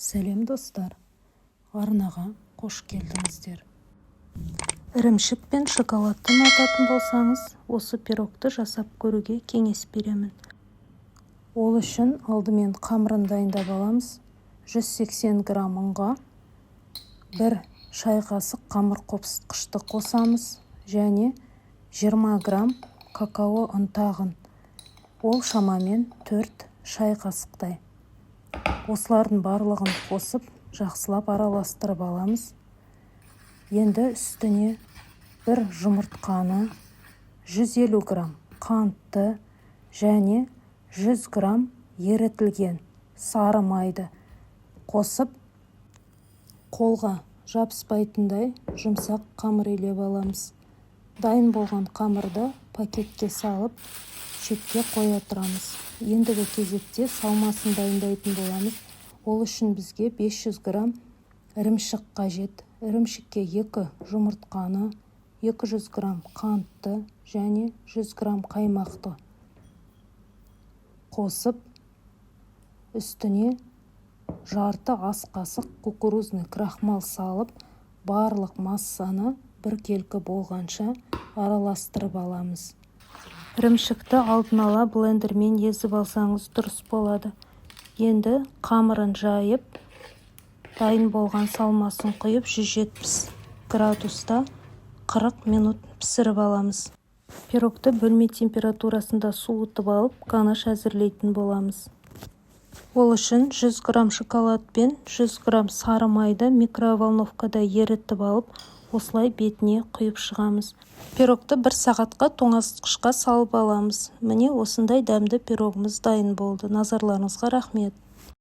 Сәлем достар, арнаға қош келдіңіздер. Ірімшік пен шоколадты ұнататын болсаңыз, осы пирогты жасап көруге кеңес беремін. Ол үшін алдымен қамырын дайындап аламыз. 180 грамм ұнға 1 шай қасық қамыр қопсытқышты қосамыз және 20 грамм какао ұнтағын. Ол шамамен 4 шай қасықтай. Осылардың барлығын қосып, жақсылап араластырып аламыз. Енді үстіне 1 жұмыртқаны, 150 грамм қантты және 100 грамм ерітілген сары майды қосып, қолға жабыспайтындай жұмсақ қамыр илеп аламыз. Дайын болған қамырды пакетке салып, шетке қоя тұрамыз. Ендігі кезекте салмасын дайындайтын боламыз. Ол үшін бізге 500 грамм ірімшік қажет. Ірімшікке 2 жұмыртқаны, 200 грамм қантты және 100 грамм қаймақты қосып, үстіне жарты ас қасық кукурузный крахмал салып, барлық массаны біркелкі болғанша араластырып аламыз. Ірімшікті алдын ала блендермен езіп алсаңыз дұрыс болады. Енді қамырын жайып, дайын болған салмасын құйып 170 градуста 40 минут пісіріп аламыз. Пирогты бөлме температурасында суытып алып, ганаш әзірлейтін боламыз. Ол үшін 100 грамм шоколад пен 100 грамм сары майды микроволновкада ерітіп алып, осылай бетіне құйып шығамыз. Пирогты 1 сағатқа тоңазытқышқа салып аламыз. Міне осындай дәмді пирогымыз дайын болды. Назарларыңызға рахмет.